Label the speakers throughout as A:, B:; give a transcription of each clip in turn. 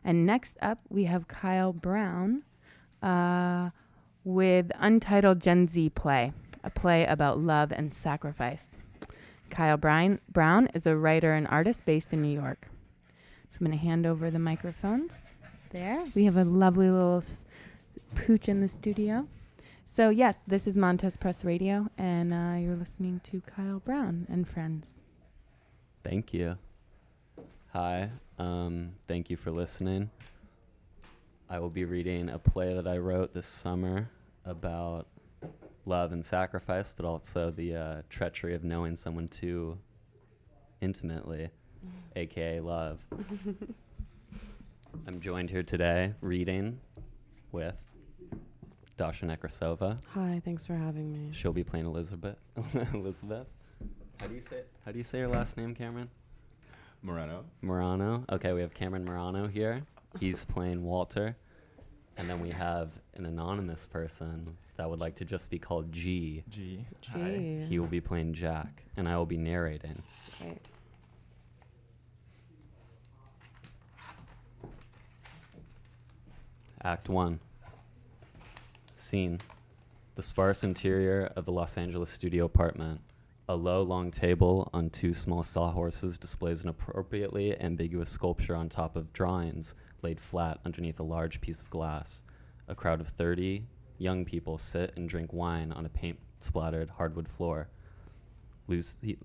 A: And next up, we have Kyle Brown with Untitled Gen Z Play, a play about love and sacrifice. Kyle Brown is a writer and artist based in New York. So I'm going to hand over the microphones there. We have a lovely little pooch in the studio. So yes, this is Montez Press Radio, and you're listening to Kyle Brown and Friends.
B: Thank you. Hi, thank you for listening. I will be reading a play that I wrote this summer about love and sacrifice, but also the treachery of knowing someone too intimately, aka love. I'm joined here today reading with Dasha Nekrasova.
C: Hi, thanks for having me.
B: She'll be playing Elizabeth. Elizabeth. How do you say your last name, Cameron? Morano. Okay, we have Cameron Morano here. He's playing Walter. And then we have an anonymous person that would like to just be called G.
C: Hi.
B: He will be playing Jack, and I will be narrating.
C: Right.
B: Act 1. Scene. The sparse interior of the Los Angeles studio apartment. A low, long table on 2 small sawhorses displays an appropriately ambiguous sculpture on top of drawings laid flat underneath a large piece of glass. A crowd of 30 young people sit and drink wine on a paint-splattered hardwood floor. Lucy...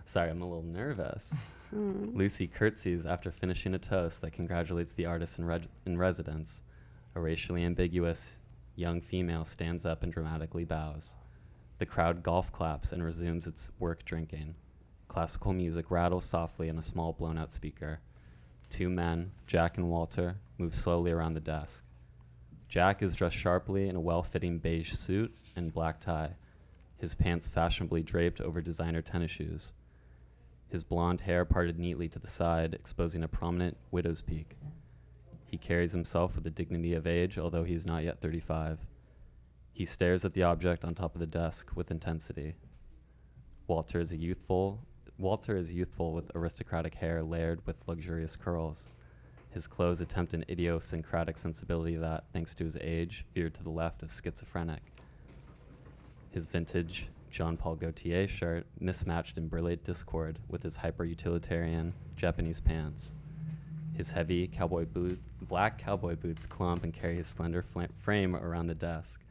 B: Sorry, I'm a little nervous. Lucy curtsies after finishing a toast that congratulates the artist in residence. A racially ambiguous young female stands up and dramatically bows. The crowd golf claps and resumes its work drinking. Classical music rattles softly in a small blown-out speaker. 2 men, Jack and Walter, move slowly around the desk. Jack is dressed sharply in a well-fitting beige suit and black tie, his pants fashionably draped over designer tennis shoes. His blonde hair parted neatly to the side, exposing a prominent widow's peak. He carries himself with the dignity of age, although he is not yet 35. He stares at the object on top of the desk with intensity. Walter is youthful with aristocratic hair layered with luxurious curls. His clothes attempt an idiosyncratic sensibility that, thanks to his age, veered to the left of schizophrenic. His vintage Jean Paul Gaultier shirt mismatched in brilliant discord with his hyper-utilitarian Japanese pants. His heavy black cowboy boots clump and carry his slender frame around the desk.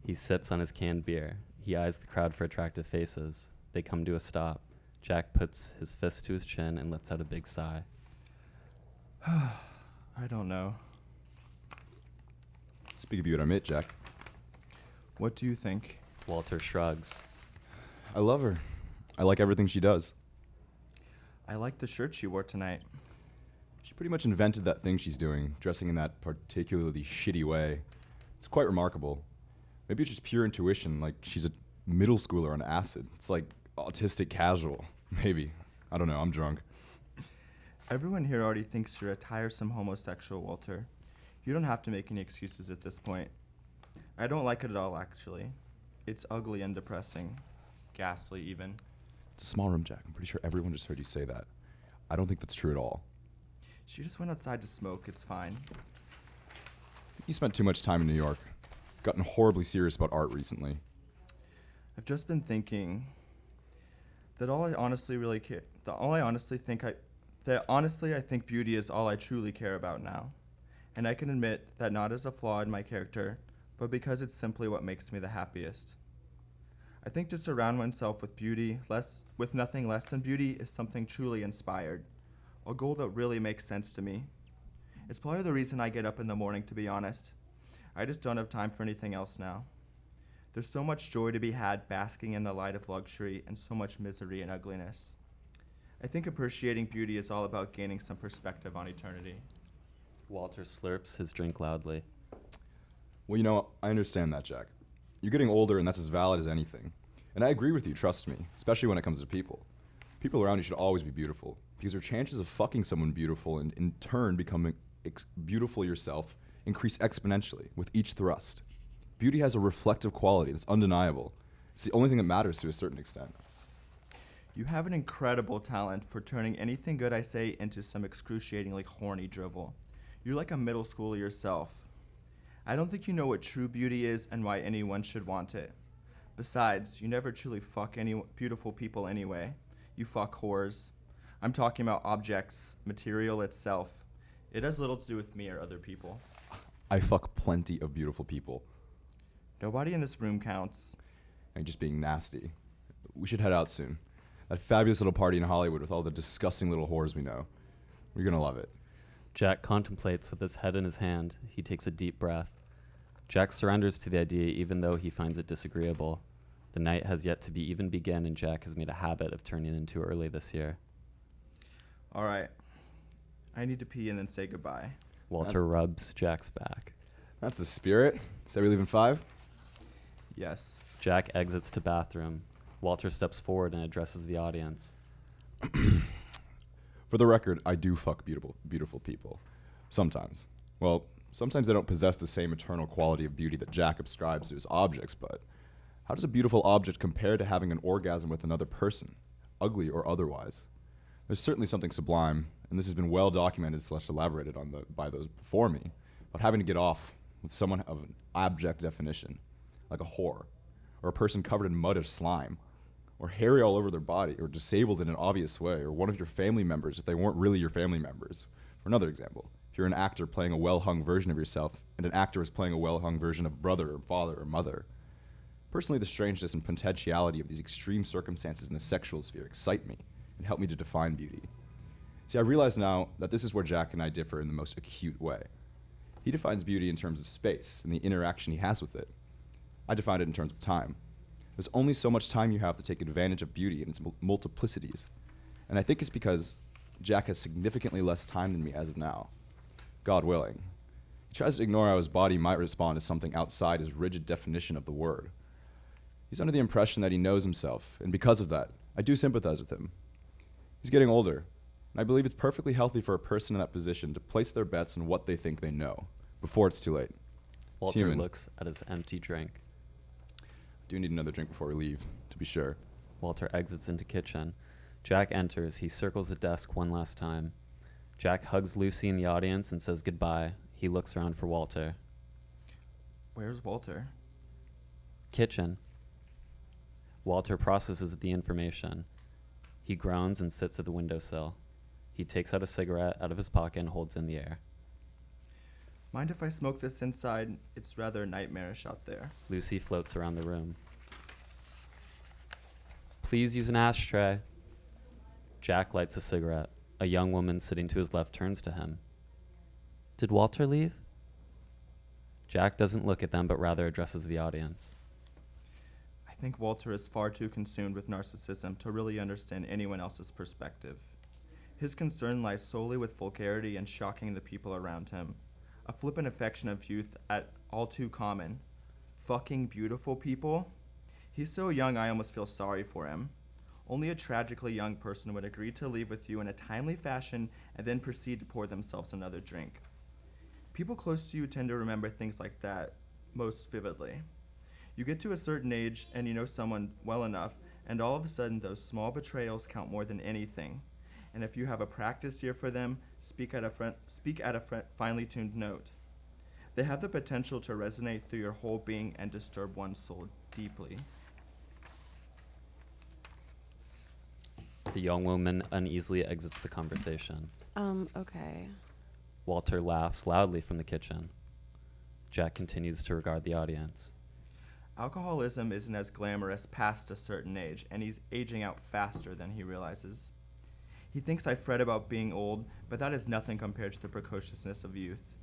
B: He sips on his canned beer. He eyes the crowd for attractive faces. They come to a stop. Jack puts his fist to his chin and lets out a big sigh.
D: I don't know.
E: Speak of you at our mate, Jack.
D: What do you think?
B: Walter shrugs.
E: I love her. I like everything she does.
D: I like the shirt she wore tonight.
E: She pretty much invented that thing she's doing, dressing in that particularly shitty way. It's quite remarkable. Maybe it's just pure intuition, like she's a middle schooler on acid. It's like autistic casual. Maybe. I don't know, I'm drunk.
D: Everyone here already thinks you're a tiresome homosexual, Walter. You don't have to make any excuses at this point. I don't like it at all, actually. It's ugly and depressing. Ghastly, even.
E: It's a small room, Jack. I'm pretty sure everyone just heard you say that. I don't think that's true at all.
D: She just went outside to smoke. It's fine.
E: You spent too much time in New York. Gotten horribly serious about art recently.
D: I've just been thinking that honestly I think beauty is all I truly care about now. And I can admit that not as a flaw in my character, but because it's simply what makes me the happiest. I think to surround oneself with beauty, with nothing less than beauty, is something truly inspired. A goal that really makes sense to me. It's probably the reason I get up in the morning, to be honest. I just don't have time for anything else now. There's so much joy to be had basking in the light of luxury and so much misery and ugliness. I think appreciating beauty is all about gaining some perspective on eternity.
B: Walter slurps his drink loudly.
E: Well, you know, I understand that, Jack. You're getting older, and that's as valid as anything. And I agree with you, trust me, especially when it comes to people. People around you should always be beautiful, because your chances of fucking someone beautiful and in turn becoming beautiful yourself increase exponentially with each thrust. Beauty has a reflective quality that's undeniable. It's the only thing that matters to a certain extent.
D: You have an incredible talent for turning anything good I say into some excruciatingly horny drivel. You're like a middle schooler yourself. I don't think you know what true beauty is and why anyone should want it. Besides, you never truly fuck any beautiful people anyway. You fuck whores. I'm talking about objects, material itself. It has little to do with me or other people.
E: I fuck plenty of beautiful people.
D: Nobody in this room counts.
E: And just being nasty. We should head out soon. That fabulous little party in Hollywood with all the disgusting little whores we know. You're gonna love it.
B: Jack contemplates with his head in his hand. He takes a deep breath. Jack surrenders to the idea even though he finds it disagreeable. The night has yet to be even begin, and Jack has made a habit of turning in too early this year.
D: All right. I need to pee and then say goodbye.
B: Walter rubs Jack's back.
E: That's the spirit. Say we leave in 5?
D: Yes.
B: Jack exits to bathroom. Walter steps forward and addresses the audience.
E: For the record, I do fuck beautiful people. Sometimes. Well, sometimes they don't possess the same eternal quality of beauty that Jack ascribes to his objects, but how does a beautiful object compare to having an orgasm with another person, ugly or otherwise? There's certainly something sublime, and this has been well documented / elaborated on by those before me, about having to get off with someone of an abject definition, like a whore, or a person covered in mud or slime, or hairy all over their body, or disabled in an obvious way, or one of your family members if they weren't really your family members. For another example, if you're an actor playing a well-hung version of yourself, and an actor is playing a well-hung version of brother or father or mother. Personally, the strangeness and potentiality of these extreme circumstances in the sexual sphere excite me and help me to define beauty. See, I realize now that this is where Jack and I differ in the most acute way. He defines beauty in terms of space and the interaction he has with it. I define it in terms of time. There's only so much time you have to take advantage of beauty and its multiplicities. And I think it's because Jack has significantly less time than me as of now. God willing. He tries to ignore how his body might respond to something outside his rigid definition of the word. He's under the impression that he knows himself, and because of that, I do sympathize with him. He's getting older, and I believe it's perfectly healthy for a person in that position to place their bets on what they think they know, before it's too late.
B: Walter looks at his empty drink.
E: Do need another drink before we leave, to be sure.
B: Walter exits into kitchen. Jack enters. He circles the desk one last time. Jack hugs Lucy in the audience and says goodbye. He looks around for Walter.
D: Where's Walter?
B: Kitchen. Walter processes the information. He groans and sits at the windowsill. He takes out a cigarette out of his pocket and holds it in the air.
D: Mind if I smoke this inside? It's rather nightmarish out there.
B: Lucy floats around the room. Please use an ashtray. Jack lights a cigarette. A young woman sitting to his left turns to him. Did Walter leave? Jack doesn't look at them, but rather addresses the audience.
D: I think Walter is far too consumed with narcissism to really understand anyone else's perspective. His concern lies solely with vulgarity and shocking the people around him. A flippant affection of youth at all too common. Fucking beautiful people? He's so young I almost feel sorry for him. Only a tragically young person would agree to leave with you in a timely fashion and then proceed to pour themselves another drink. People close to you tend to remember things like that most vividly. You get to a certain age and you know someone well enough, and all of a sudden those small betrayals count more than anything. And if you have a practice year for them, speak at a finely tuned note. They have the potential to resonate through your whole being and disturb one's soul deeply.
B: The young woman uneasily exits the conversation.
C: Okay.
B: Walter laughs loudly from the kitchen. Jack continues to regard the audience.
D: Alcoholism isn't as glamorous past a certain age, and he's aging out faster than he realizes. He thinks I fret about being old, but that is nothing compared to the precociousness of youth.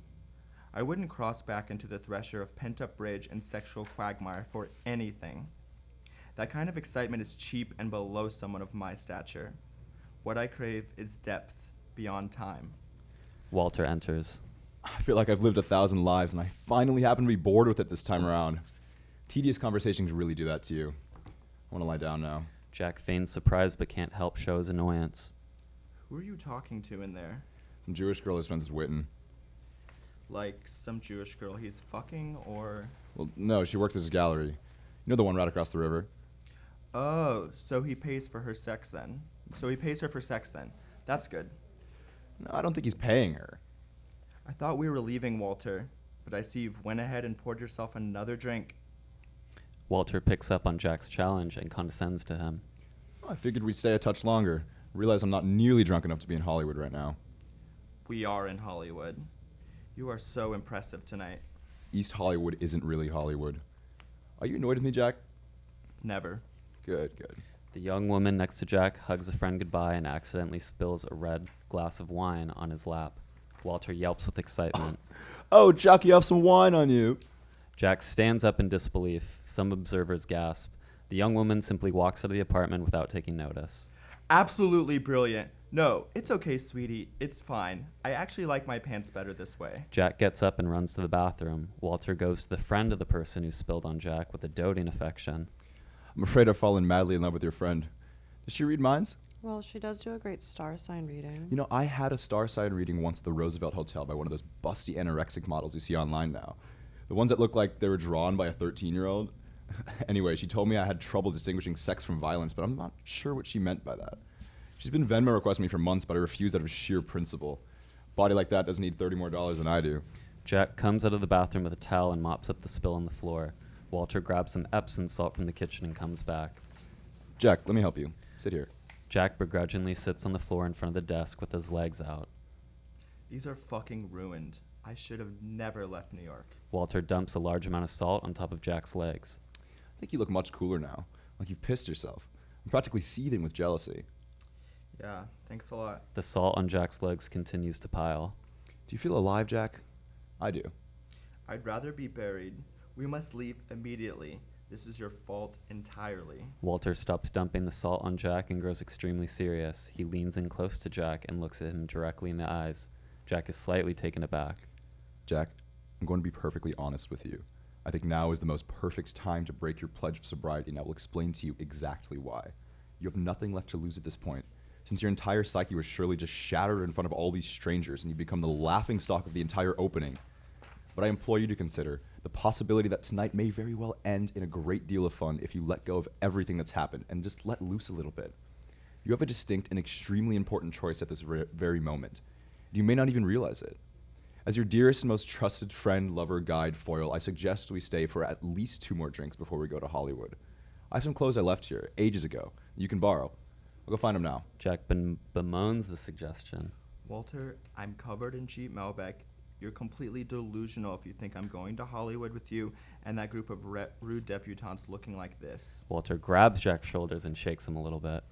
D: I wouldn't cross back into the thresher of pent-up rage and sexual quagmire for anything. That kind of excitement is cheap and below someone of my stature. What I crave is depth beyond time.
B: Walter enters.
E: I feel like I've lived 1,000 lives, and I finally happen to be bored with it this time around. Tedious conversations really do that to you. I want to lie down now.
B: Jack feigns surprise but can't help show his annoyance.
D: Who are you talking to in there?
E: Some Jewish girl his friends is Witten.
D: Like some Jewish girl he's fucking, or...
E: Well, no, she works at his gallery. You know the one right across the river?
D: Oh, so he pays for her sex then. So he pays her for sex then. That's good.
E: No, I don't think he's paying her.
D: I thought we were leaving, Walter, but I see you've went ahead and poured yourself another drink.
B: Walter picks up on Jack's challenge and condescends to him.
E: I figured we'd stay a touch longer. Realize I'm not nearly drunk enough to be in Hollywood right now.
D: We are in Hollywood. You are so impressive tonight.
E: East Hollywood isn't really Hollywood. Are you annoyed with me, Jack?
D: Never.
E: Good, good.
B: The young woman next to Jack hugs a friend goodbye and accidentally spills a red glass of wine on his lap. Walter yelps with excitement.
E: Oh, Jack, you have some wine on you.
B: Jack stands up in disbelief. Some observers gasp. The young woman simply walks out of the apartment without taking notice.
D: Absolutely brilliant. No, it's okay, sweetie. It's fine. I actually like my pants better this way.
B: Jack gets up and runs to the bathroom. Walter goes to the friend of the person who spilled on Jack with a doting affection.
E: I'm afraid I've fallen madly in love with your friend. Does she read minds?
C: Well, she does do a great star sign reading.
E: You know, I had a star sign reading once at the Roosevelt Hotel by one of those busty anorexic models you see online now. The ones that look like they were drawn by a 13-year-old. Anyway, she told me I had trouble distinguishing sex from violence, but I'm not sure what she meant by that. She's been Venmo requesting me for months, but I refused out of sheer principle. Body like that doesn't need $30 more than I do.
B: Jack comes out of the bathroom with a towel and mops up the spill on the floor. Walter grabs some Epsom salt from the kitchen and comes back.
E: Jack, let me help you. Sit here.
B: Jack begrudgingly sits on the floor in front of the desk with his legs out.
D: These are fucking ruined. I should have never left New York.
B: Walter dumps a large amount of salt on top of Jack's legs.
E: I think you look much cooler now, like you've pissed yourself. I'm practically seething with jealousy.
D: Yeah, thanks a lot.
B: The salt on Jack's legs continues to pile.
E: Do you feel alive, Jack? I do.
D: I'd rather be buried. We must leave immediately. This is your fault entirely.
B: Walter stops dumping the salt on Jack and grows extremely serious. He leans in close to Jack and looks at him directly in the eyes. Jack is slightly taken aback.
E: Jack, I'm going to be perfectly honest with you. I think now is the most perfect time to break your pledge of sobriety, and I will explain to you exactly why. You have nothing left to lose at this point, since your entire psyche was surely just shattered in front of all these strangers, and you become the laughingstock of the entire opening. But I implore you to consider the possibility that tonight may very well end in a great deal of fun if you let go of everything that's happened and just let loose a little bit. You have a distinct and extremely important choice at this very moment. You may not even realize it. As your dearest and most trusted friend, lover, guide, foil, I suggest we stay for at least 2 more drinks before we go to Hollywood. I have some clothes I left here ages ago. You can borrow. I'll go find them now.
B: Jack bemoans the suggestion.
D: Walter, I'm covered in cheap Malbec. You're completely delusional if you think I'm going to Hollywood with you and that group of rude debutantes looking like this.
B: Walter grabs Jack's shoulders and shakes him a little bit.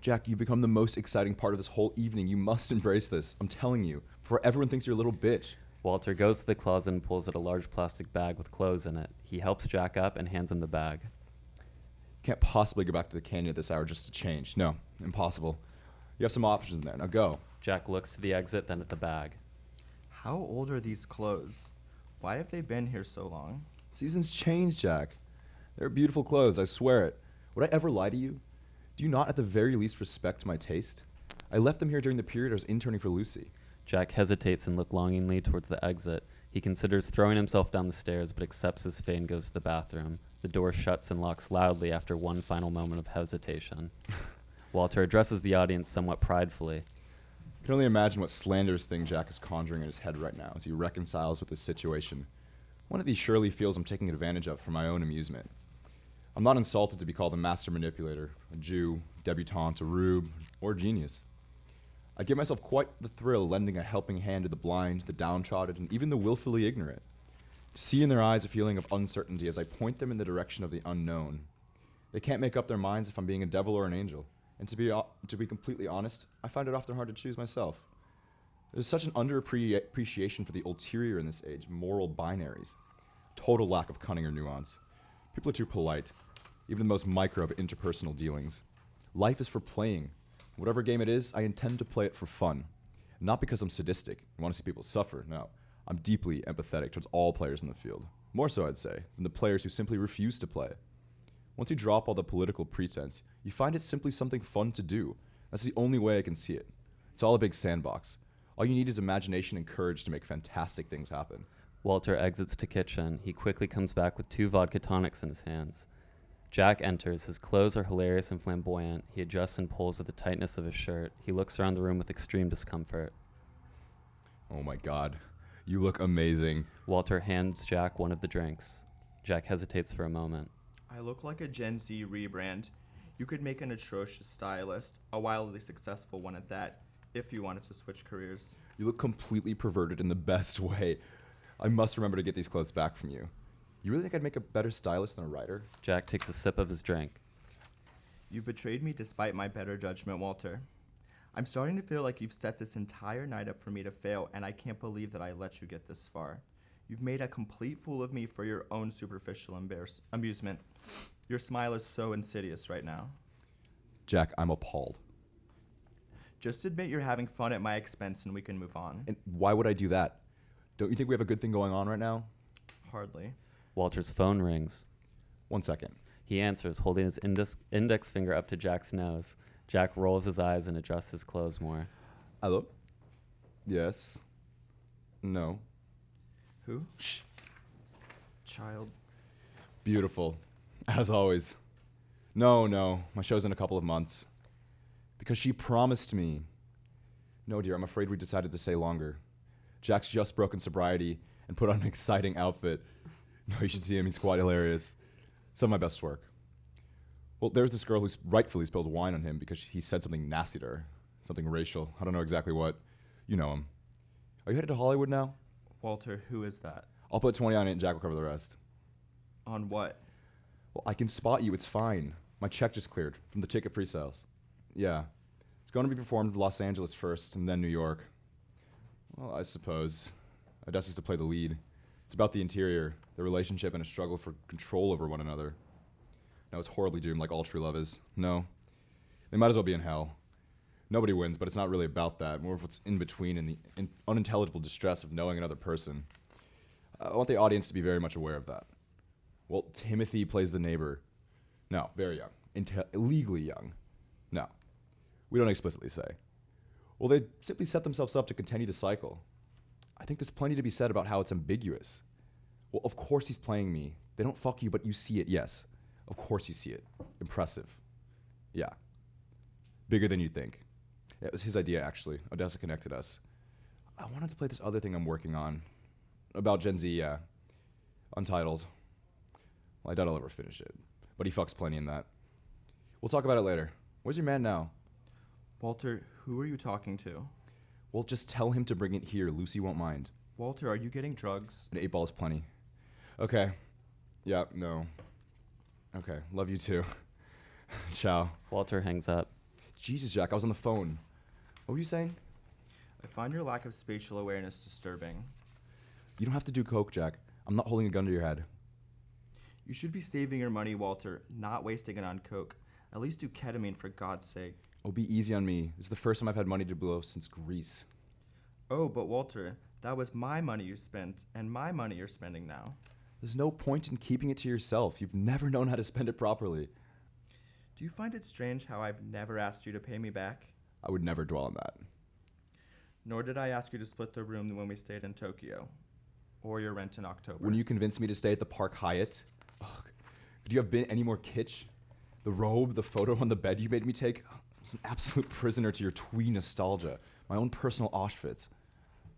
E: Jack, you've become the most exciting part of this whole evening. You must embrace this. I'm telling you, before everyone thinks you're a little bitch.
B: Walter goes to the closet and pulls out a large plastic bag with clothes in it. He helps Jack up and hands him the bag.
E: Can't possibly go back to the canyon at this hour just to change. No, impossible. You have some options in there. Now go.
B: Jack looks to the exit, then at the bag.
D: How old are these clothes? Why have they been here so long?
E: Seasons change, Jack. They're beautiful clothes, I swear it. Would I ever lie to you? Do you not at the very least respect my taste? I left them here during the period I was interning for Lucy.
B: Jack hesitates and looks longingly towards the exit. He considers throwing himself down the stairs, but accepts his fate and goes to the bathroom. The door shuts and locks loudly after one final moment of hesitation. Walter addresses the audience somewhat pridefully.
E: I can only imagine what slanderous thing Jack is conjuring in his head right now as he reconciles with this situation. One of these surely feels I'm taking advantage of for my own amusement. I'm not insulted to be called a master manipulator, a Jew, debutante, a rube, or genius. I give myself quite the thrill lending a helping hand to the blind, the downtrodden, and even the willfully ignorant. To see in their eyes a feeling of uncertainty as I point them in the direction of the unknown. They can't make up their minds if I'm being a devil or an angel. And to be completely honest, I find it often hard to choose myself. There's such an underappreciation for the ulterior in this age, moral binaries. Total lack of cunning or nuance. People are too polite, even the most micro of interpersonal dealings. Life is for playing. Whatever game it is, I intend to play it for fun. Not because I'm sadistic and want to see people suffer, no. I'm deeply empathetic towards all players in the field. More so, I'd say, than the players who simply refuse to play. Once you drop all the political pretense, you find it simply something fun to do. That's the only way I can see it. It's all a big sandbox. All you need is imagination and courage to make fantastic things happen.
B: Walter exits to kitchen. He quickly comes back with 2 vodka tonics in his hands. Jack enters. His clothes are hilarious and flamboyant. He adjusts and pulls at the tightness of his shirt. He looks around the room with extreme discomfort.
E: Oh my God. You look amazing.
B: Walter hands Jack one of the drinks. Jack hesitates for a moment.
D: I look like a Gen Z rebrand. You could make an atrocious stylist, a wildly successful one at that, if you wanted to switch careers.
E: You look completely perverted in the best way. I must remember to get these clothes back from you. You really think I'd make a better stylist than a writer?
B: Jack takes a sip of his drink.
D: You betrayed me despite my better judgment, Walter. I'm starting to feel like you've set this entire night up for me to fail, and I can't believe that I let you get this far. You've made a complete fool of me for your own superficial amusement. Your smile is so insidious right now.
E: Jack, I'm appalled.
D: Just admit you're having fun at my expense and we can move on.
E: And why would I do that? Don't you think we have a good thing going on right now?
D: Hardly.
B: Walter's phone rings.
E: 1 second.
B: He answers, holding his index finger up to Jack's nose. Jack rolls his eyes and adjusts his clothes more.
E: Hello? Yes. No.
D: Who? Shh. Child.
E: Beautiful. As always. No. My show's in a couple of months. Because she promised me. No, dear, I'm afraid we decided to stay longer. Jack's just broken sobriety and put on an exciting outfit. No, you should see him. He's quite hilarious. Some of my best work. Well, there's this girl who's rightfully spilled wine on him because he said something nasty to her. Something racial. I don't know exactly what. You know him. Are you headed to Hollywood now?
D: Walter, who is that?
E: I'll put 20 on it and Jack will cover the rest.
D: On what?
E: Well, I can spot you. It's fine. My check just cleared from the ticket pre-sales. Yeah. It's going to be performed in Los Angeles first and then New York. Well, I suppose. Odessa's to play the lead. It's about the interior, the relationship, and a struggle for control over one another. No, it's horribly doomed like all true love is. No. They might as well be in hell. Nobody wins, but it's not really about that. More of what's in between and the unintelligible distress of knowing another person. I want the audience to be very much aware of that. Well, Timothy plays the neighbor. No, very young. Illegally young. No. We don't explicitly say. Well, they simply set themselves up to continue the cycle. I think there's plenty to be said about how it's ambiguous. Well, of course he's playing me. They don't fuck you, but you see it, yes. Of course you see it. Impressive. Yeah. Bigger than you'd think. Yeah, it was his idea, actually. Odessa connected us. I wanted to play this other thing I'm working on. About Gen Z, yeah. Untitled. Well, I doubt I'll ever finish it. But he fucks plenty in that. We'll talk about it later. Where's your man now?
D: Walter, who are you talking to?
E: Well, just tell him to bring it here. Lucy won't mind.
D: Walter, are you getting drugs?
E: An 8 ball is plenty. Okay. Yeah, no. Okay, love you too. Ciao.
B: Walter hangs up.
E: Jesus, Jack, I was on the phone. What were you saying?
D: I find your lack of spatial awareness disturbing.
E: You don't have to do coke, Jack. I'm not holding a gun to your head.
D: You should be saving your money, Walter, not wasting it on coke. At least do ketamine, for God's sake.
E: Oh, be easy on me. This is the first time I've had money to blow since Greece.
D: Oh, but Walter, that was my money you spent, and my money you're spending now.
E: There's no point in keeping it to yourself. You've never known how to spend it properly.
D: Do you find it strange how I've never asked you to pay me back?
E: I would never dwell on that.
D: Nor did I ask you to split the room when we stayed in Tokyo. Or your rent in October.
E: When you convinced me to stay at the Park Hyatt, could you have been any more kitsch? The robe, the photo on the bed you made me take, I was an absolute prisoner to your twee nostalgia. My own personal Auschwitz.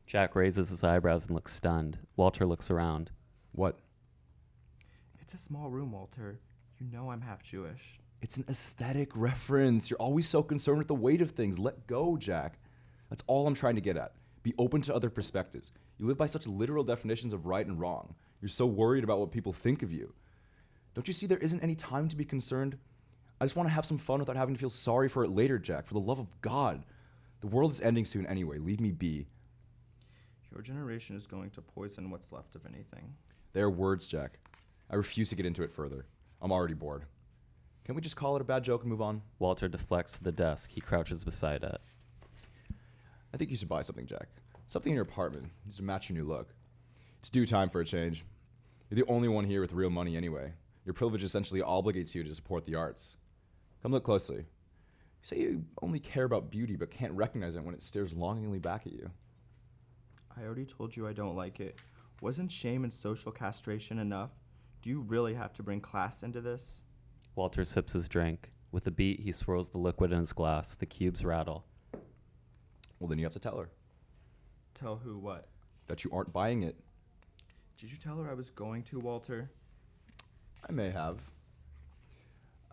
B: Jack raises his eyebrows and looks stunned. Walter looks around.
E: What?
D: It's a small room, Walter. You know I'm half Jewish.
E: It's an aesthetic reference. You're always so concerned with the weight of things. Let go, Jack. That's all I'm trying to get at. Be open to other perspectives. You live by such literal definitions of right and wrong. You're so worried about what people think of you. Don't you see there isn't any time to be concerned? I just want to have some fun without having to feel sorry for it later, Jack. For the love of God. The world is ending soon anyway. Leave me be.
D: Your generation is going to poison what's left of anything.
E: They are words, Jack. I refuse to get into it further. I'm already bored. Can't we just call it a bad joke and move on?
B: Walter deflects to the desk. He crouches beside it.
E: I think you should buy something, Jack. Something in your apartment. Needs to match your new look. It's due time for a change. You're the only one here with real money anyway. Your privilege essentially obligates you to support the arts. Come look closely. You say you only care about beauty but can't recognize it when it stares longingly back at you.
D: I already told you I don't like it. Wasn't shame and social castration enough? Do you really have to bring class into this?
B: Walter sips his drink. With a beat, he swirls the liquid in his glass. The cubes rattle.
E: Well, then you have to tell her
D: Tell who what?
E: that you aren't buying it.
D: Did you tell her I was going to, Walter?
E: I may have.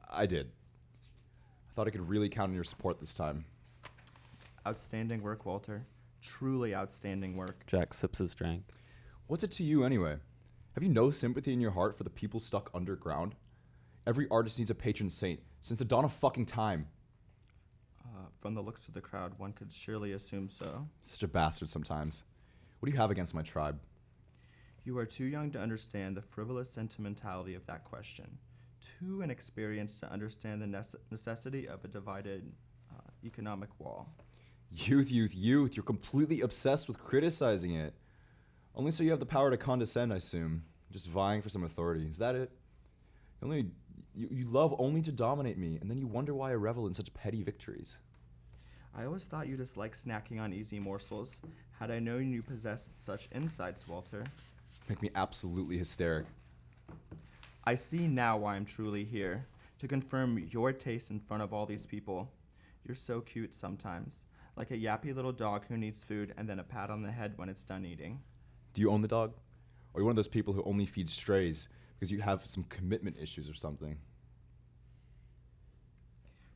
E: I did. I thought I could really count on your support this time.
D: Outstanding work, Walter. Truly outstanding work.
B: Jack sips his drink.
E: What's it to you anyway? Have you no sympathy in your heart for the people stuck underground? Every artist needs a patron saint since the dawn of fucking time.
D: From the looks of the crowd, one could surely assume so.
E: Such a bastard sometimes. What do you have against my tribe?
D: You are too young to understand the frivolous sentimentality of that question. Too inexperienced to understand the necessity of a divided economic wall.
E: Youth, youth, youth. You're completely obsessed with criticizing it. Only so you have the power to condescend, I assume. Just vying for some authority. Is that it? You love only to dominate me, and then you wonder why I revel in such petty victories.
D: I always thought you disliked snacking on easy morsels. Had I known you possessed such insights, Walter.
E: Make me absolutely hysteric.
D: I see now why I'm truly here. To confirm your taste in front of all these people. You're so cute sometimes. Like a yappy little dog who needs food and then a pat on the head when it's done eating.
E: Do you own the dog? Or are you one of those people who only feed strays because you have some commitment issues or something?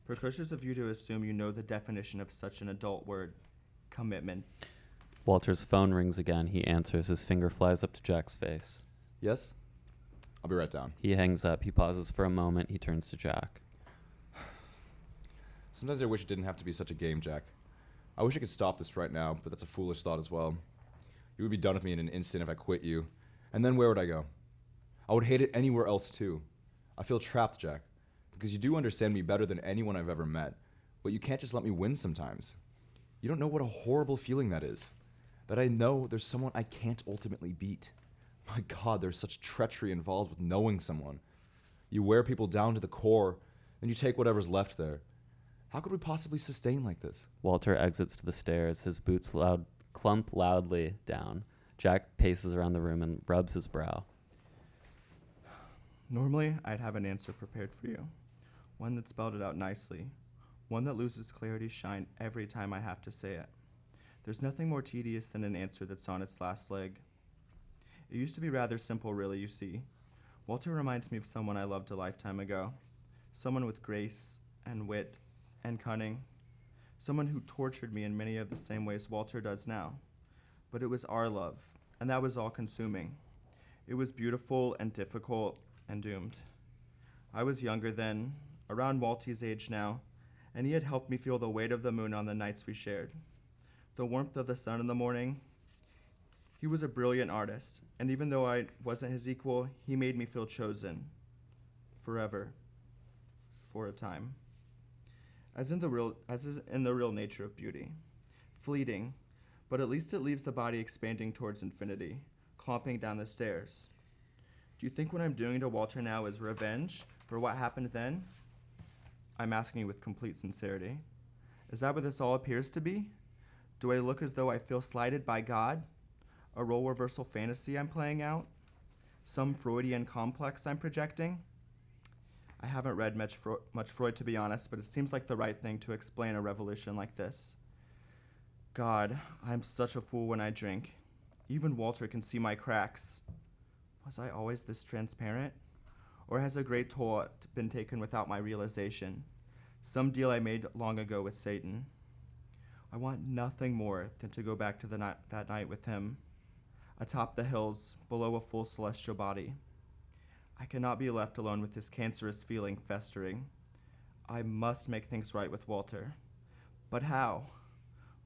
D: Precocious of you to assume you know the definition of such an adult word. Commitment.
B: Walter's phone rings again. He answers. His finger flies up to Jack's face.
E: Yes? I'll be right down.
B: He hangs up. He pauses for a moment. He turns to Jack.
E: Sometimes I wish it didn't have to be such a game, Jack. I wish I could stop this right now, but that's a foolish thought as well. You would be done with me in an instant if I quit you. And then where would I go? I would hate it anywhere else too. I feel trapped, Jack. Because you do understand me better than anyone I've ever met. But you can't just let me win sometimes. You don't know what a horrible feeling that is. That I know there's someone I can't ultimately beat. My God, there's such treachery involved with knowing someone. You wear people down to the core, then you take whatever's left there. How could we possibly sustain like this?
B: Walter exits to the stairs. His boots clump loudly down. Jack paces around the room and rubs his brow.
D: Normally, I'd have an answer prepared for you. One that spelled it out nicely. One that loses clarity shine every time I have to say it. There's nothing more tedious than an answer that's on its last leg. It used to be rather simple, really, you see. Walter reminds me of someone I loved a lifetime ago. Someone with grace and wit and cunning. Someone who tortured me in many of the same ways Walter does now. But it was our love, and that was all-consuming. It was beautiful and difficult and doomed. I was younger then, around Walty's age now, and he had helped me feel the weight of the moon on the nights we shared. The warmth of the sun in the morning. He was a brilliant artist, and even though I wasn't his equal, he made me feel chosen. Forever. For a time. As is in the real nature of beauty. Fleeting, but at least it leaves the body expanding towards infinity, clomping down the stairs. Do you think what I'm doing to Walter now is revenge for what happened then? I'm asking you with complete sincerity. Is that what this all appears to be? Do I look as though I feel slighted by God? A role reversal fantasy I'm playing out? Some Freudian complex I'm projecting? I haven't read much Freud, to be honest, but it seems like the right thing to explain a revolution like this. God, I'm such a fool when I drink. Even Walter can see my cracks. Was I always this transparent? Or has a great toll been taken without my realization? Some deal I made long ago with Satan. I want nothing more than to go back to that night with him, atop the hills, below a full celestial body. I cannot be left alone with this cancerous feeling festering. I must make things right with Walter. But how?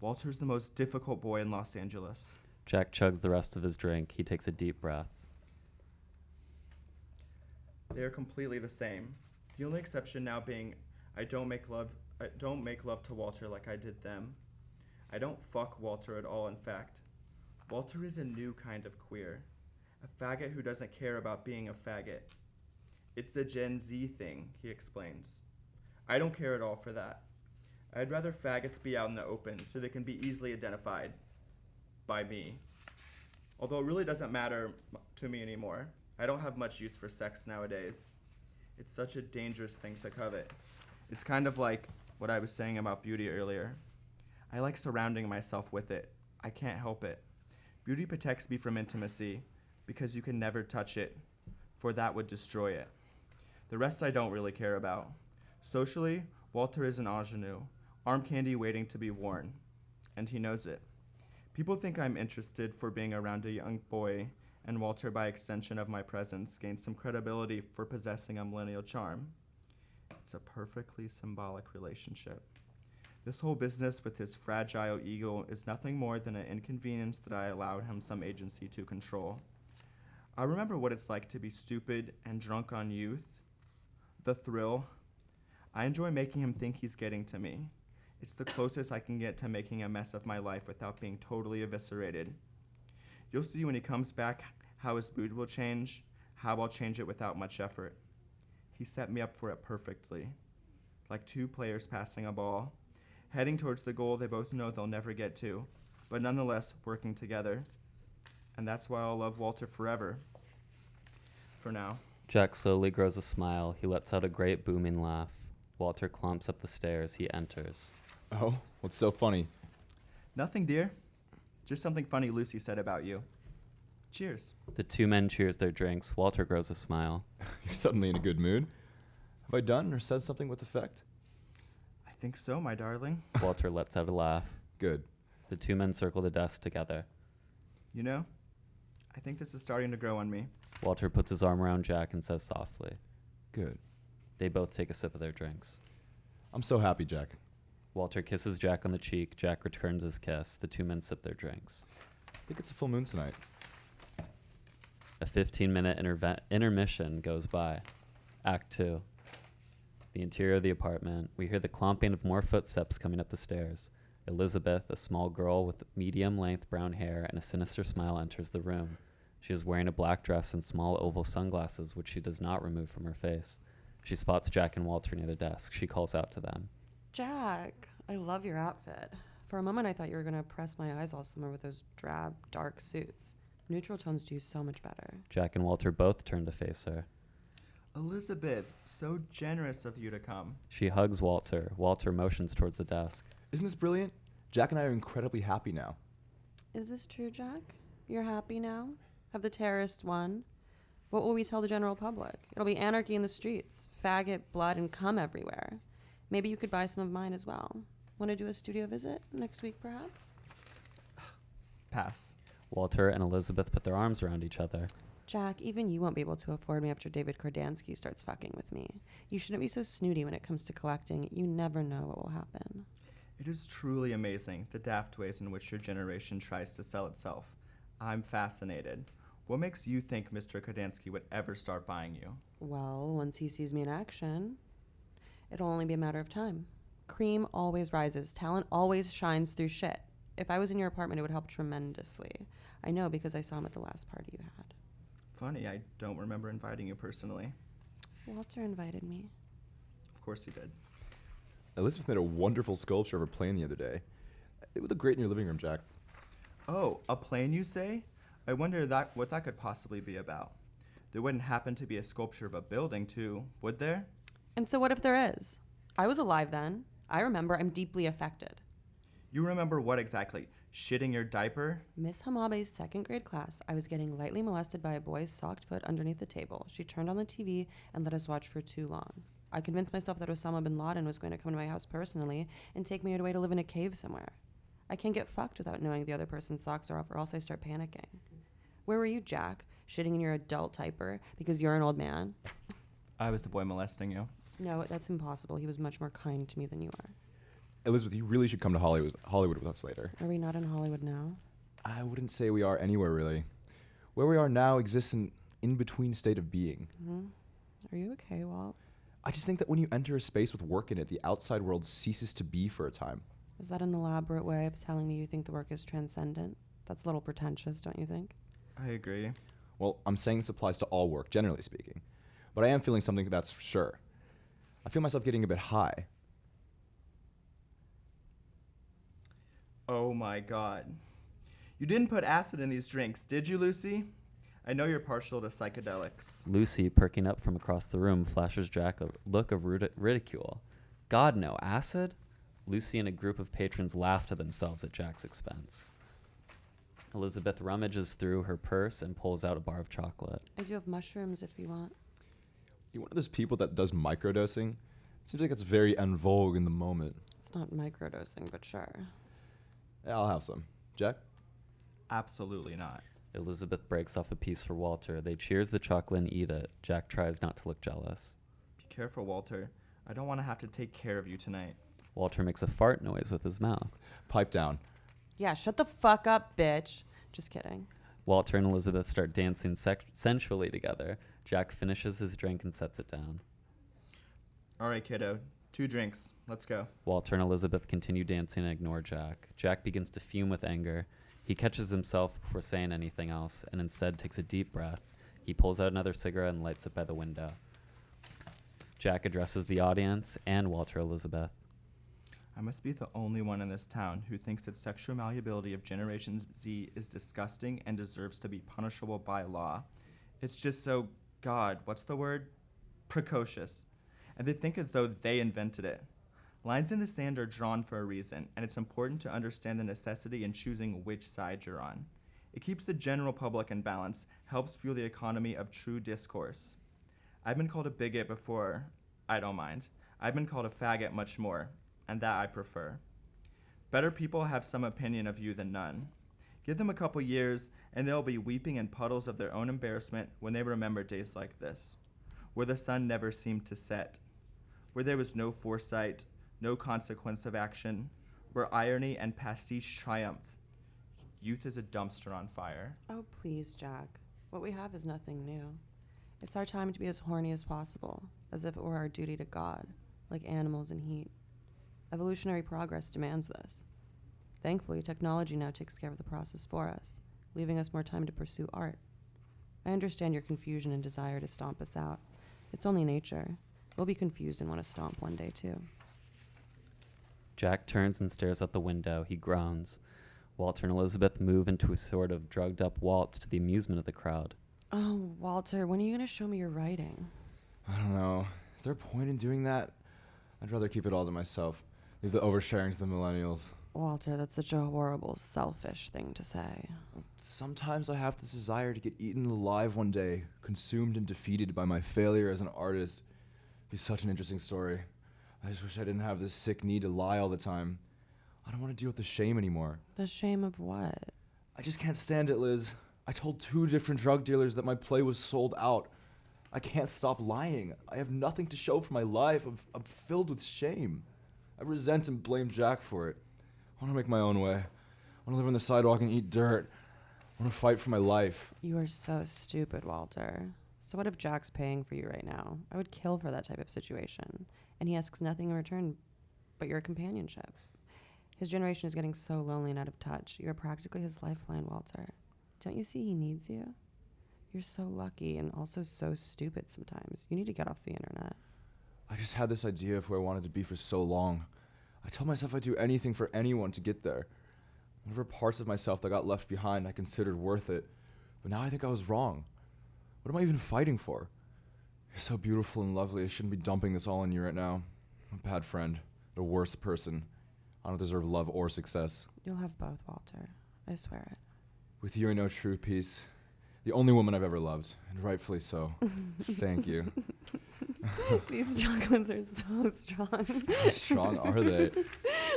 D: Walter's the most difficult boy in Los Angeles.
B: Jack chugs the rest of his drink. He takes a deep breath.
D: They are completely the same. The only exception now being I don't make love to Walter like I did them. I don't fuck Walter at all, in fact. Walter is a new kind of queer. A faggot who doesn't care about being a faggot. It's a Gen Z thing, he explains. I don't care at all for that. I'd rather faggots be out in the open so they can be easily identified by me. Although it really doesn't matter to me anymore. I don't have much use for sex nowadays. It's such a dangerous thing to covet. It's kind of like what I was saying about beauty earlier. I like surrounding myself with it. I can't help it. Beauty protects me from intimacy because you can never touch it, for that would destroy it. The rest I don't really care about. Socially, Walter is an ingenue, arm candy waiting to be worn, and he knows it. People think I'm interested for being around a young boy, and Walter, by extension of my presence, gains some credibility for possessing a millennial charm. It's a perfectly symbolic relationship. This whole business with his fragile ego is nothing more than an inconvenience that I allowed him some agency to control. I remember what it's like to be stupid and drunk on youth. The thrill. I enjoy making him think he's getting to me. It's the closest I can get to making a mess of my life without being totally eviscerated. You'll see when he comes back how his mood will change, how I'll change it without much effort. He set me up for it perfectly, like two players passing a ball, heading towards the goal they both know they'll never get to, but nonetheless working together. And that's why I'll love Walter forever. For now.
B: Jack slowly grows a smile. He lets out a great booming laugh. Walter clomps up the stairs. He enters.
E: Oh, what's so funny?
D: Nothing, dear. Just something funny Lucy said about you. Cheers.
B: The two men cheers their drinks. Walter grows a smile.
E: You're suddenly in a good mood. Have I done or said something with effect?
D: I think so, my darling.
B: Walter lets out a laugh.
E: Good.
B: The two men circle the desk together.
D: You know, I think this is starting to grow on me.
B: Walter puts his arm around Jack and says softly.
E: Good.
B: They both take a sip of their drinks.
E: I'm so happy, Jack.
B: Walter kisses Jack on the cheek. Jack returns his kiss. The two men sip their drinks.
E: I think it's a full moon tonight.
B: A 15-minute intermission goes by. Act 2. The interior of the apartment. We hear the clomping of more footsteps coming up the stairs. Elizabeth, a small girl with medium-length brown hair and a sinister smile, enters the room. She is wearing a black dress and small oval sunglasses, which she does not remove from her face. She spots Jack and Walter near the desk. She calls out to them.
C: Jack, I love your outfit. For a moment, I thought you were going to press my eyes all summer with those drab, dark suits. Neutral tones do so much better.
B: Jack and Walter both turn to face her.
D: Elizabeth, so generous of you to come.
B: She hugs Walter. Walter motions towards the desk.
E: Isn't this brilliant? Jack and I are incredibly happy now.
C: Is this true, Jack? You're happy now? Have the terrorists won? What will we tell the general public? It'll be anarchy in the streets, faggot, blood, and cum everywhere. Maybe you could buy some of mine as well. Want to do a studio visit next week, perhaps?
D: Pass.
B: Walter and Elizabeth put their arms around each other.
C: Jack, even you won't be able to afford me after David Kordansky starts fucking with me. You shouldn't be so snooty when it comes to collecting. You never know what will happen.
D: It is truly amazing, the daft ways in which your generation tries to sell itself. I'm fascinated. What makes you think Mr. Kordansky would ever start buying you?
C: Well, once he sees me in action, it'll only be a matter of time. Cream always rises. Talent always shines through shit. If I was in your apartment, it would help tremendously. I know because I saw him at the last party you had.
D: Funny, I don't remember inviting you personally.
C: Walter invited me.
D: Of course he did.
E: Elizabeth made a wonderful sculpture of a plane the other day. It would look great in your living room, Jack.
D: Oh, a plane, you say? I wonder what that could possibly be about. There wouldn't happen to be a sculpture of a building, too, would there?
C: And so what if there is? I was alive then. I remember. I'm deeply affected.
D: You remember what exactly? Shitting your diaper?
C: Miss Hamabe's second grade class, I was getting lightly molested by a boy's socked foot underneath the table. She turned on the TV and let us watch for too long. I convinced myself that Osama bin Laden was going to come to my house personally and take me away to live in a cave somewhere. I can't get fucked without knowing the other person's socks are off, or else I start panicking. Where were you, Jack? Shitting in your adult diaper because you're an old man?
D: I was the boy molesting you.
C: No, that's impossible. He was much more kind to me than you are.
E: Elizabeth, you really should come to Hollywood with us later.
C: Are we not in Hollywood now?
E: I wouldn't say we are anywhere, really. Where we are now exists an in-between state of being.
C: Mm-hmm. Are you okay, Walt?
E: I just think that when you enter a space with work in it, the outside world ceases to be for a time.
C: Is that an elaborate way of telling me you think the work is transcendent? That's a little pretentious, don't you think?
D: I agree.
E: Well, I'm saying this applies to all work, generally speaking. But I am feeling something that's for sure. I feel myself getting a bit high.
D: Oh my god. You didn't put acid in these drinks, did you, Lucy? I know you're partial to psychedelics.
B: Lucy, perking up from across the room, flashes Jack a look of ridicule. God, no. Acid? Lucy and a group of patrons laugh to themselves at Jack's expense. Elizabeth rummages through her purse and pulls out a bar of chocolate.
C: I do have mushrooms if you want.
E: You one of those people that does microdosing? Seems like it's very en vogue in the moment.
C: It's not microdosing, but sure.
E: Yeah, I'll have some. Jack?
D: Absolutely not.
B: Elizabeth breaks off a piece for Walter. They cheers the chocolate and eat it. Jack tries not to look jealous.
D: Be careful, Walter. I don't want to have to take care of you tonight.
B: Walter makes a fart noise with his mouth.
E: Pipe down.
C: Yeah, shut the fuck up, bitch. Just kidding.
B: Walter and Elizabeth start dancing sensually together. Jack finishes his drink and sets it down.
D: All right, kiddo. 2 drinks. Let's go.
B: Walter and Elizabeth continue dancing and ignore Jack. Jack begins to fume with anger. He catches himself before saying anything else and instead takes a deep breath. He pulls out another cigarette and lights it by the window. Jack addresses the audience and Walter Elizabeth.
D: I must be the only one in this town who thinks that sexual malleability of Generation Z is disgusting and deserves to be punishable by law. It's just so, God, what's the word? Precocious. And they think as though they invented it. Lines in the sand are drawn for a reason, and it's important to understand the necessity in choosing which side you're on. It keeps the general public in balance, helps fuel the economy of true discourse. I've been called a bigot before. I don't mind. I've been called a faggot much more, and that I prefer. Better people have some opinion of you than none. Give them a couple years, and they'll be weeping in puddles of their own embarrassment when they remember days like this, where the sun never seemed to set, where there was no foresight, no consequence of action, where irony and pastiche triumphed. Youth is a dumpster on fire.
C: Oh, please, Jack. What we have is nothing new. It's our time to be as horny as possible, as if it were our duty to God, like animals in heat. Evolutionary progress demands this. Thankfully, technology now takes care of the process for us, leaving us more time to pursue art. I understand your confusion and desire to stomp us out. It's only nature. We'll be confused and want to stomp one day, too.
B: Jack turns and stares out the window. He groans. Walter and Elizabeth move into a sort of drugged-up waltz to the amusement of the crowd.
C: Oh, Walter, when are you going to show me your writing?
E: I don't know. Is there a point in doing that? I'd rather keep it all to myself. Leave the oversharing to the millennials.
C: Walter, that's such a horrible, selfish thing to say.
E: Sometimes I have this desire to get eaten alive one day, consumed and defeated by my failure as an artist. It'd be such an interesting story. I just wish I didn't have this sick need to lie all the time. I don't want to deal with the shame anymore.
C: The shame of what?
E: I just can't stand it, Liz. I told 2 different drug dealers that my play was sold out. I can't stop lying. I have nothing to show for my life. I'm filled with shame. I resent and blame Jack for it. I want to make my own way. I want to live on the sidewalk and eat dirt. I want to fight for my life.
C: You are so stupid, Walter. So what if Jack's paying for you right now? I would kill for that type of situation. And he asks nothing in return but your companionship. His generation is getting so lonely and out of touch. You are practically his lifeline, Walter. Don't you see he needs you? You're so lucky and also so stupid sometimes. You need to get off the internet.
E: I just had this idea of where I wanted to be for so long. I told myself I'd do anything for anyone to get there. Whatever parts of myself that got left behind I considered worth it. But now I think I was wrong. What am I even fighting for? You're so beautiful and lovely. I shouldn't be dumping this all on you right now. I'm a bad friend. A worse person. I don't deserve love or success.
C: You'll have both, Walter. I swear it.
E: With you I know true peace. The only woman I've ever loved, and rightfully so. Thank you.
C: These chocolates are so strong.
E: How strong are they?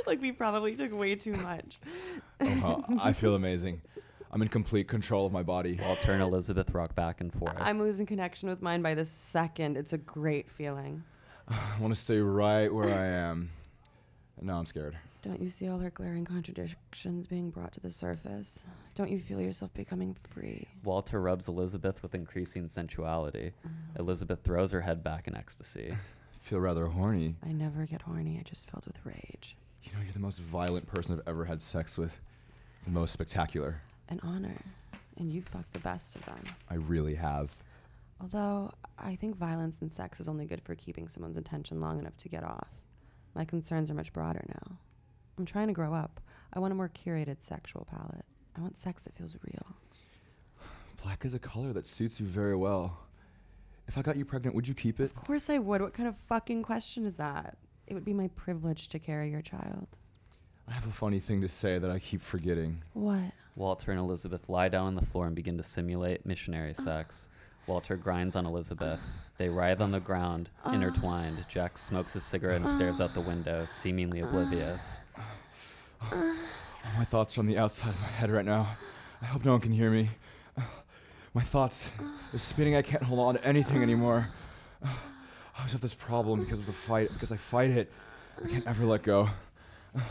C: Like we probably took way too much.
E: Oh, wow. I feel amazing. I'm in complete control of my body.
B: Walter and Elizabeth rock back and forth.
C: I'm losing connection with mine by the second. It's a great feeling.
E: I want to stay right where I am. And now I'm scared.
C: Don't you see all her glaring contradictions being brought to the surface? Don't you feel yourself becoming free?
B: Walter rubs Elizabeth with increasing sensuality. Elizabeth throws her head back in ecstasy.
E: I feel rather horny.
C: I never get horny. I just filled with rage.
E: You know, you're the most violent person I've ever had sex with. The most spectacular.
C: An honor. And you fucked the best of them.
E: I really have.
C: Although, I think violence and sex is only good for keeping someone's attention long enough to get off. My concerns are much broader now. I'm trying to grow up. I want a more curated sexual palette. I want sex that feels real.
E: Black Black is a color that suits you very well. If I got you pregnant, would you keep it?
C: Of course I would. What kind of fucking question is that? It would be my privilege to carry your child.
E: I have a funny thing to say that I keep forgetting.
C: What?
B: Walter and Elizabeth lie down on the floor and begin to simulate missionary sex. Walter grinds on Elizabeth. They writhe on the ground, intertwined. Jack smokes a cigarette and stares out the window, seemingly oblivious.
E: My thoughts are on the outside of my head right now. I hope no one can hear me. My thoughts are spinning. I can't hold on to anything anymore. I always have this problem because of the fight. Because I fight it, I can't ever let go. I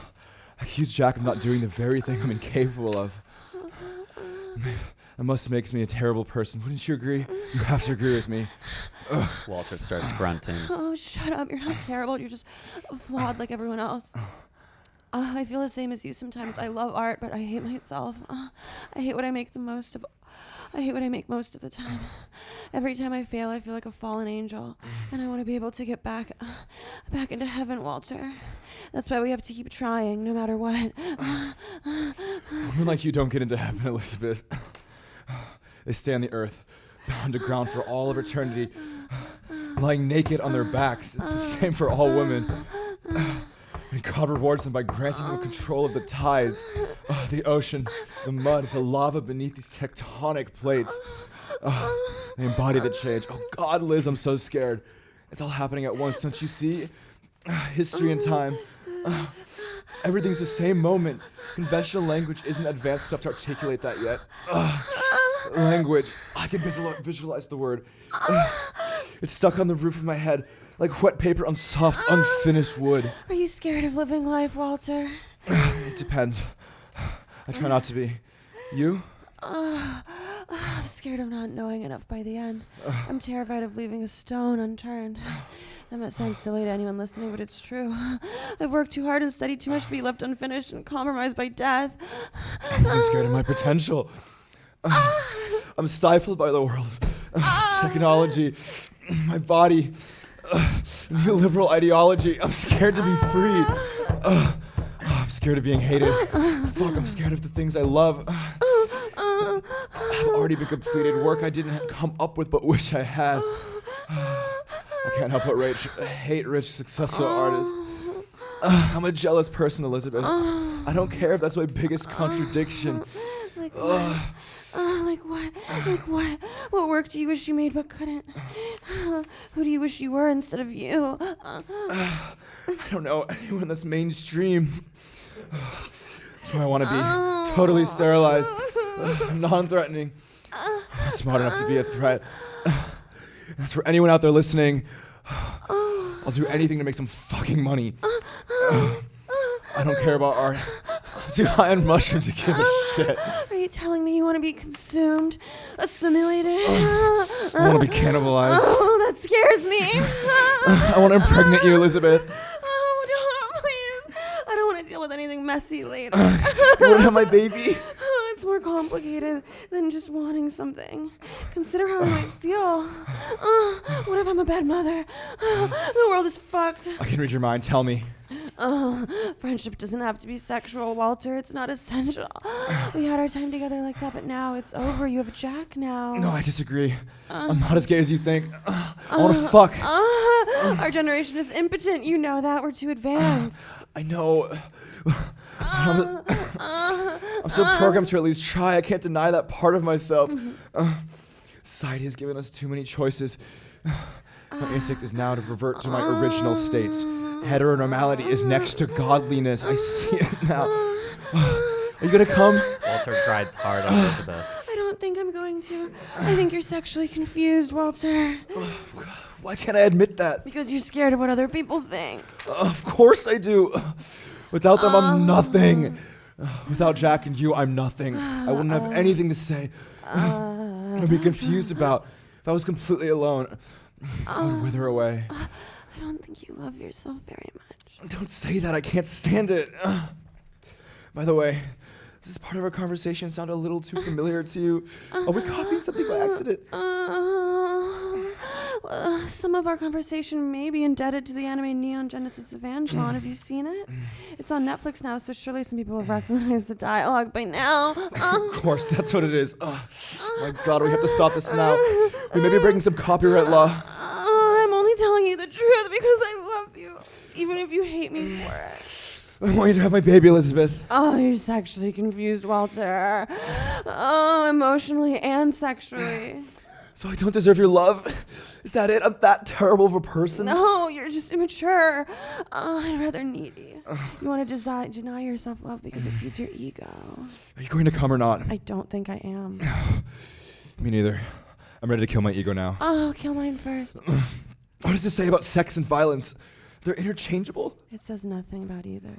E: accuse Jack of not doing the very thing I'm incapable of. That must makes me a terrible person. Wouldn't you agree? You have to agree with me.
B: Walter starts grunting.
C: Oh, shut up. You're not terrible. You're just flawed like everyone else. I feel the same as you sometimes. I love art, but I hate myself. I hate what I make most of the time. Every time I fail, I feel like a fallen angel, and I want to be able to get back into heaven, Walter. That's why we have to keep trying, no matter what.
E: Women like you don't get into heaven, Elizabeth. They stay on the earth, bound to ground for all of eternity, lying naked on their backs. It's the same for all women. And God rewards them by granting them control of the tides, the ocean, the mud, the lava beneath these tectonic plates. They embody the change. Oh God, Liz, I'm so scared. It's all happening at once, don't you see? History and time. Everything's the same moment. Conventional language isn't advanced enough to articulate that yet. Language. I can visualize the word. It's stuck on the roof of my head like wet paper on soft, unfinished wood.
C: Are you scared of living life, Walter?
E: It depends. I try not to be. You?
C: I'm scared of not knowing enough by the end. I'm terrified of leaving a stone unturned. That might sound silly to anyone listening, but it's true. I've worked too hard and studied too much to be left unfinished and compromised by death.
E: I'm scared of my potential. I'm stifled by the world. Technology. My body. Neoliberal ideology. I'm scared to be free. I'm scared of being hated. Fuck, I'm scared of the things I love. I've already been completed work I didn't come up with but wish I had. I can't help but hate rich, successful artists. I'm a jealous person, Elizabeth. I don't care if that's my biggest contradiction.
C: Like what? Like what? Like what? What work do you wish you made but couldn't? Who do you wish you were instead of you?
E: I don't know anyone that's mainstream. That's why I want to be totally sterilized, non-threatening, not smart enough to be a threat. That's for anyone out there listening. I'll do anything to make some fucking money. I don't care about art. I'm too high on mushrooms to give a shit.
C: Are you telling me you want to be consumed, assimilated?
E: I want to be cannibalized.
C: Oh, that scares me.
E: I want to impregnate you, Elizabeth.
C: Oh, don't, please. I don't want to deal with anything messy later.
E: You want to have my baby?
C: It's more complicated than just wanting something. Consider how I might feel. What if I'm a bad mother? The world is fucked.
E: I can read your mind. Tell me.
C: Friendship doesn't have to be sexual, Walter. It's not essential. We had our time together like that, but now it's over. You have Jack now.
E: No, I disagree. I'm not as gay as you think. I want to fuck.
C: Our generation is impotent. You know that. We're too advanced.
E: I know. I'm so programmed to at least try. I can't deny that part of myself. Society has given us too many choices. My instinct is now to revert to my original states. Heteronormality is next to godliness. I see it now. Are you gonna come?
B: Walter grinds hard on Elizabeth.
C: I don't think I'm going to. I think you're sexually confused, Walter.
E: Why can't I admit that?
C: Because you're scared of what other people think.
E: Of course I do. Without them, I'm nothing. Without Jack and you, I'm nothing. I wouldn't have anything to say. I'd be confused about. If I was completely alone, I would wither away.
C: I don't think you love yourself very much.
E: Don't say that. I can't stand it. By the way, does this part of our conversation sound a little too familiar to you? Are we copying something by accident?
C: Some of our conversation may be indebted to the anime Neon Genesis Evangelion. Have you seen it? It's on Netflix now, so surely some people have recognized the dialogue by now.
E: Of course, that's what it is. My God, we have to stop this now. We may be breaking some copyright law.
C: I'm only telling you the truth because I love you, even if you hate me for it.
E: I want you to have my baby, Elizabeth.
C: Oh, you're sexually confused, Walter. Oh, emotionally and sexually.
E: So I don't deserve your love? Is that it? I'm that terrible of a person?
C: No, you're just immature. I'd rather needy. You want to deny yourself love because it feeds your ego.
E: Are you going to come or not?
C: I don't think I am.
E: Me neither. I'm ready to kill my ego now.
C: Oh, kill mine first.
E: What does it say about sex and violence? They're interchangeable?
C: It says nothing about either.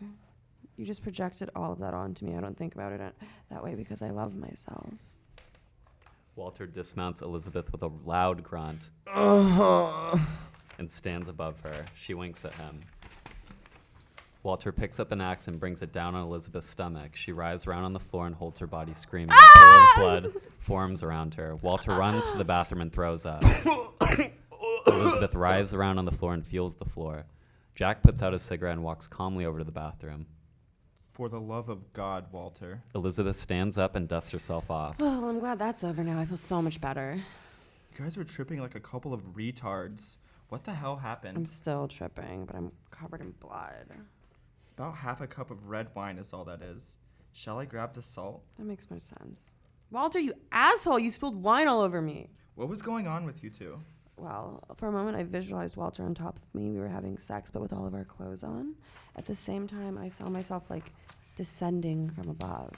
C: You just projected all of that onto me. I don't think about it that way because I love myself.
B: Walter dismounts Elizabeth with a loud grunt and stands above her. She winks at him. Walter picks up an axe and brings it down on Elizabeth's stomach. She writhes around on the floor and holds her body screaming. A pool of blood forms around her. Walter runs to the bathroom and throws up. Elizabeth writhes around on the floor and feels the floor. Jack puts out a cigarette and walks calmly over to the bathroom.
D: For the love of God, Walter.
B: Elizabeth stands up and dusts herself off.
C: Oh, well, I'm glad that's over now. I feel so much better.
D: You guys are tripping like a couple of retards. What the hell happened?
C: I'm still tripping, but I'm covered in blood.
D: About half a cup of red wine is all that is. Shall I grab the salt?
C: That makes no sense. Walter, you asshole! You spilled wine all over me.
D: What was going on with you two?
C: Well, for a moment, I visualized Walter on top of me. We were having sex, but with all of our clothes on. At the same time, I saw myself, descending from above.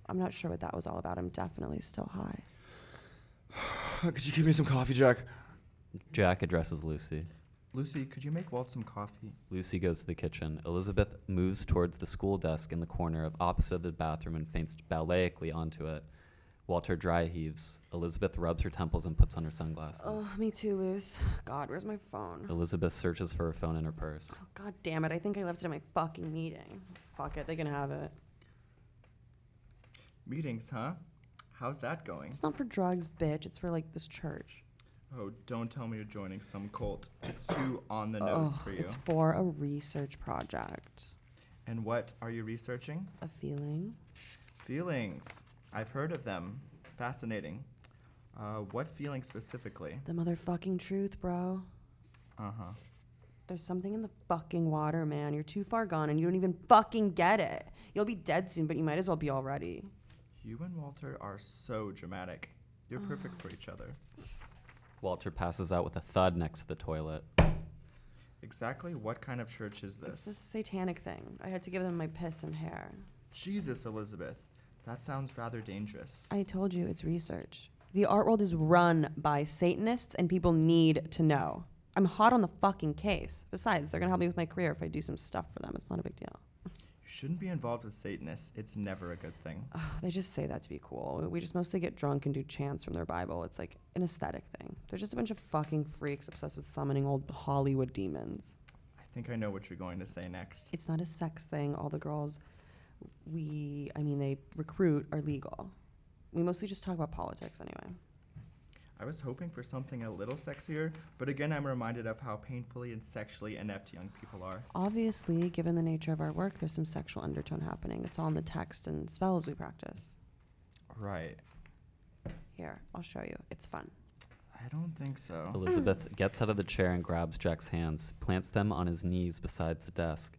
C: I'm not sure what that was all about. I'm definitely still high.
E: Could you give me some coffee, Jack?
B: Jack addresses Lucy.
D: Lucy, could you make Walt some coffee?
B: Lucy goes to the kitchen. Elizabeth moves towards the school desk in the corner opposite the bathroom and faints balletically onto it. Walter dry heaves. Elizabeth rubs her temples and puts on her sunglasses.
C: Oh, me too, Luce. God, where's my phone?
B: Elizabeth searches for her phone in her purse.
C: Oh, God damn it. I think I left it at my fucking meeting. Fuck it. They can have it.
D: Meetings, huh? How's that going?
C: It's not for drugs, bitch. It's for, this church.
D: Oh, don't tell me you're joining some cult. It's too on the nose for you.
C: It's for a research project.
D: And what are you researching?
C: A feeling.
D: Feelings. I've heard of them. Fascinating. What feeling specifically?
C: The motherfucking truth, bro.
D: Uh-huh.
C: There's something in the fucking water, man. You're too far gone and you don't even fucking get it. You'll be dead soon, but you might as well be already.
D: You and Walter are so dramatic. You're perfect for each other.
B: Walter passes out with a thud next to the toilet.
D: Exactly what kind of church is
C: It's
D: this?
C: a satanic thing. I had to give them my piss and hair.
D: Jesus, Elizabeth. That sounds rather dangerous.
C: I told you, it's research. The art world is run by Satanists and people need to know. I'm hot on the fucking case. Besides, they're gonna help me with my career if I do some stuff for them. It's not a big deal.
D: You shouldn't be involved with Satanists. It's never a good thing.
C: They just say that to be cool. We just mostly get drunk and do chants from their Bible. It's like an aesthetic thing. They're just a bunch of fucking freaks obsessed with summoning old Hollywood demons.
D: I think I know what you're going to say next.
C: It's not a sex thing. All the girls they recruit are legal. We mostly just talk about politics anyway.
D: I was hoping for something a little sexier, but again, I'm reminded of how painfully and sexually inept young people are.
C: Obviously, given the nature of our work, there's some sexual undertone happening. It's all in the text and spells we practice.
D: Right.
C: Here, I'll show you. It's fun.
D: I don't think so.
B: Elizabeth gets out of the chair and grabs Jack's hands, plants them on his knees beside the desk.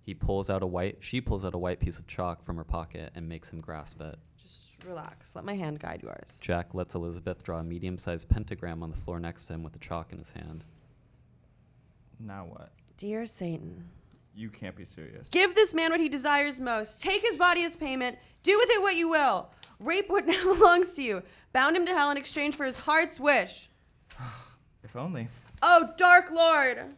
B: She pulls out a white piece of chalk from her pocket and makes him grasp it.
C: Just relax. Let my hand guide yours.
B: Jack lets Elizabeth draw a medium-sized pentagram on the floor next to him with the chalk in his hand.
D: Now what?
C: Dear Satan,
D: You can't be serious.
C: give this man what he desires most. Take his body as payment. Do with it what you will. Rape what now belongs to you. Bound him to hell in exchange for his heart's wish.
D: If only.
C: Oh, Dark Lord!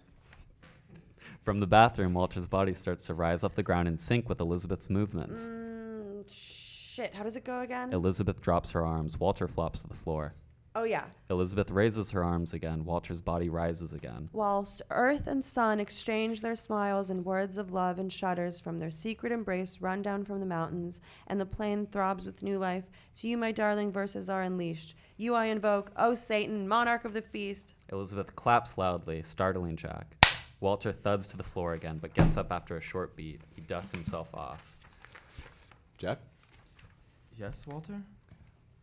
B: From the bathroom, Walter's body starts to rise off the ground in sync with Elizabeth's movements.
C: Shit, how does it go again?
B: Elizabeth drops her arms. Walter flops to the floor.
C: Oh, yeah.
B: Elizabeth raises her arms again. Walter's body rises again.
C: Whilst earth and sun exchange their smiles and words of love and shudders from their secret embrace run down from the mountains, and the plain throbs with new life, to you, my darling, verses are unleashed. You I invoke, O Satan, monarch of the feast.
B: Elizabeth claps loudly, startling Jack. Walter thuds to the floor again, but gets up after a short beat. He dusts himself off.
E: Jack,
D: Yes, Walter?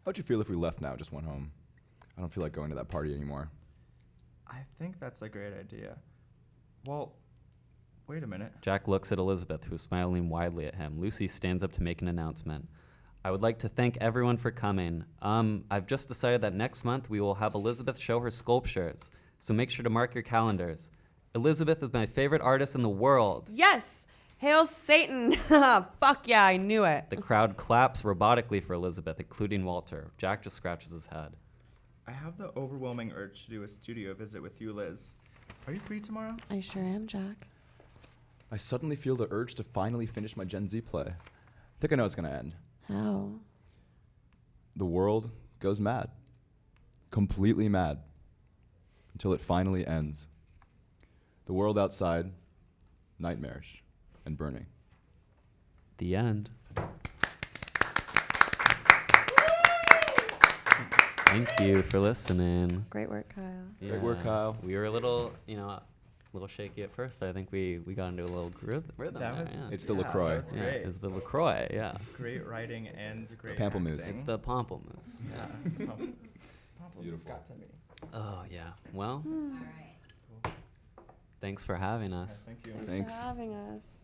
E: how'd you feel if we left now, just went home? I don't feel like going to that party anymore.
D: I think that's a great idea. Well, wait a minute.
B: Jack looks at Elizabeth, who is smiling widely at him. Lucy stands up to make an announcement. I would like to thank everyone for coming. I've just decided that next month we will have Elizabeth show her sculptures, so make sure to mark your calendars. Elizabeth is my favorite artist in the world.
C: Yes! Hail Satan! Fuck yeah, I knew it.
B: The crowd claps robotically for Elizabeth, including Walter. Jack just scratches his head.
D: I have the overwhelming urge to do a studio visit with you, Liz. Are you free tomorrow?
C: I sure am, Jack.
E: I suddenly feel the urge to finally finish my Gen Z play. I think I know it's going to end.
C: How?
E: The world goes mad. Completely mad. Until it finally ends. The world outside, nightmarish and burning.
B: The end. Thank you for listening.
C: Great work, Kyle.
E: Great work, Kyle.
B: We were a little, a little shaky at first, but I think we got into a little rhythm
D: That
B: there,
D: was-
B: yeah.
E: It's the
D: Yeah,
E: LaCroix.
D: that was
B: Yeah,
D: great.
B: it's the LaCroix, yeah.
D: Great writing and great
E: Pamplemousse.
D: acting.
B: It's the pamplemousse.
D: Yeah. Pamplemousse
E: Beautiful.
D: got to me.
B: Oh, yeah. Well, thanks for having us.
D: Thank you.
E: Thanks.
C: for having us.